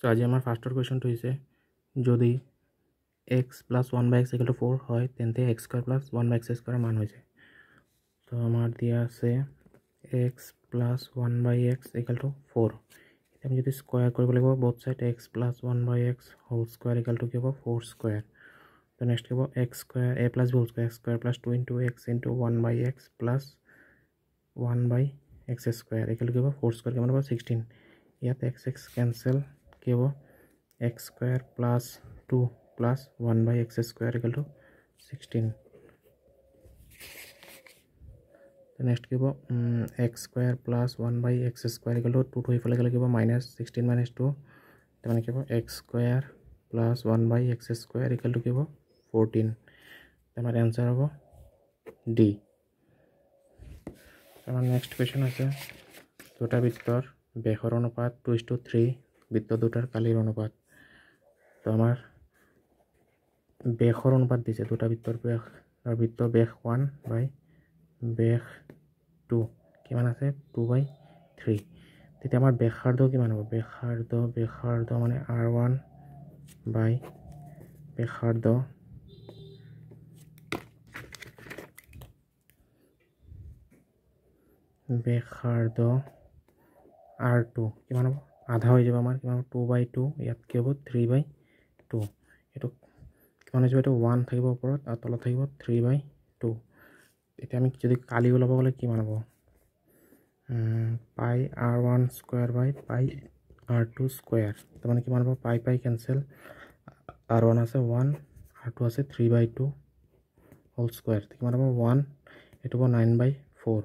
So আজি আমাৰ ফাৰ্ষ্টৰ কুৱেশ্যনটো হৈছে যদি x plus 1/x equal to 4 হয় তেন্তে x স্কুৱাৰ প্লাছ 1/x স্কুৱাৰৰ মান হৈছে। তো আমাৰ দিয়া আছে x plus 1/x equal to 4। এতিয়া আমি যদি স্কুৱাৰ কৰিব লাগিব both side x plus 1/x whole square equal to কি হ'ব 4 স্কুৱাৰ। তো নেক্সট কি হ'ব x square a plus b whole square x square plus 2 into x into 1/x plus 1/x square equal to কি হ'ব 4 square কিমান হ'ব 16। ইয়াত x কেঞ্চেল কি হ'ব x square plus 2 plus 1/x square equal two 16। Next কি হ'ব x square plus 1/x square equal two 2 to ইফালে গ'লে কি হ'ব -16 - 2 তাৰমানে কি হ'ব x square plus 1/x square equal to কি হ'ব 14। আমাৰ এনচাৰ হ'ব ডি। আমাৰ নেক্সট কুৱেশ্যন আছে দুটা বৃত্তৰ বেশৰ অনুপাত 2:3 বৃত্ত দুটাৰ কালিৰ অনুপাত। তো আমাৰ বেশৰ অনুপাত দিছে দুটা বৃত্তৰ বেশ আৰু বৃত্তৰ বেশ 1 বাই বেশ 2 কিমান আছে 2/3। তেতিয়া আমাৰ ব্যাসাৰ্ধ কিমান হ'ব ব্যাসাৰ্ধ মানে r1 বাই ব্যাসাৰ্ধ r2 কিমান হ'ব আধা হৈ যাব আমাৰ কিমান 2/2 ইয়াত কি হ'ব 3/2 এইটো কিমান হৈ যাব এইটো 1 থাকিব ওপৰত আৰু তলত থাকিব 3/2। এতিয়া আমি যদি কালি ওলাব গ'লে কিমান হ'ব পাই r1 square by pi r2 square তাৰমানে কিমান হ'ব পাই কেঞ্চেল r1 আছে 1 r2 আছে 3/2 হোল স্কুৱাৰ কিমান হ'ব 1 এইটো হ'ব 9/4।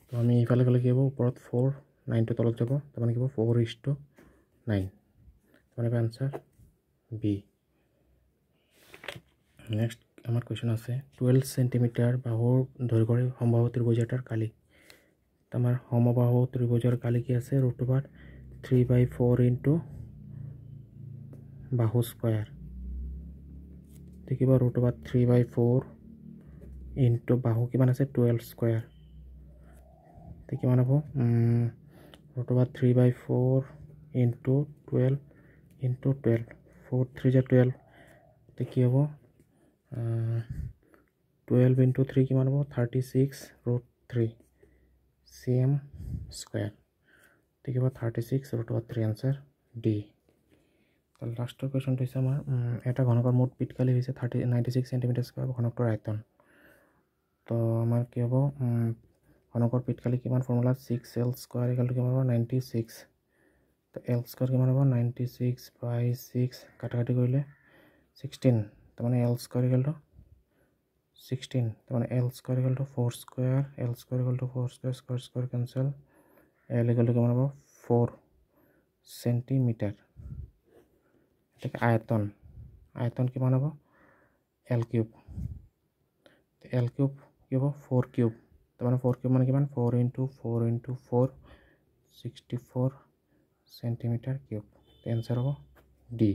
তো আমি ইফালে গ'লে কি হ'ব ওপৰত 4 9টো তলত যাব তাৰমানে কি হ'ব 4:9 তাৰমানে আনচাৰ বি। নেক্সট আমাৰ কুৱেশ্যন আছে 12 সেন্টিমিটাৰ বাহুৰ দৈৰ্ঘ্যৰ সমবাহু ত্ৰিভুজ এটাৰ কালি। আমাৰ সমবাহু ত্ৰিভুজৰ কালি কি আছে √3/4 ইনটু বাহু স্কুৱাৰ দেখিব √3/4 ইনটু বাহু কিমান আছে 12 স্কুৱাৰ কিমান হ'ব √3/4 ইনটু 12 ইনটু 12 4 3 = 12 কি হ'ব 12 ইনটু 3 কিমান হ'ব 36√3 cm স্কুৱাৰ দেখিব 36√3 আনচাৰ ডি। লাষ্টৰ কুৱেশ্যনটো হৈছে আমাৰ এটা ঘনকৰ মুঠ পিতকালি হৈছে 96 সেন্টিমিটাৰ স্কুৱাৰ ঘনকটোৰ আয়তন। তো আমাৰ কি হ'ব ঘনকৰ পিতকালি কিমান formula 6l square equal two কিমান হ'ব 96। তো l স্কুৱাৰ কিমান হ'ব 96/6 কাটাকাটি কৰিলে 16 তাৰমানে l স্কুৱাৰ ইকুৱেল টু 16 তাৰমানে l square equal two 4 square l square equal two 4 square square square cancel l equal to কিমান হ'ব 4 সেন্টিমিটাৰ। আয়তন কিমান হ'ব l কিউব কি হ'ব 4 কিউব তাৰমানে 4 কিউব মানে কিমান 4 into 4 into 4 64 centimetre cube. Answer হ'ব ডি।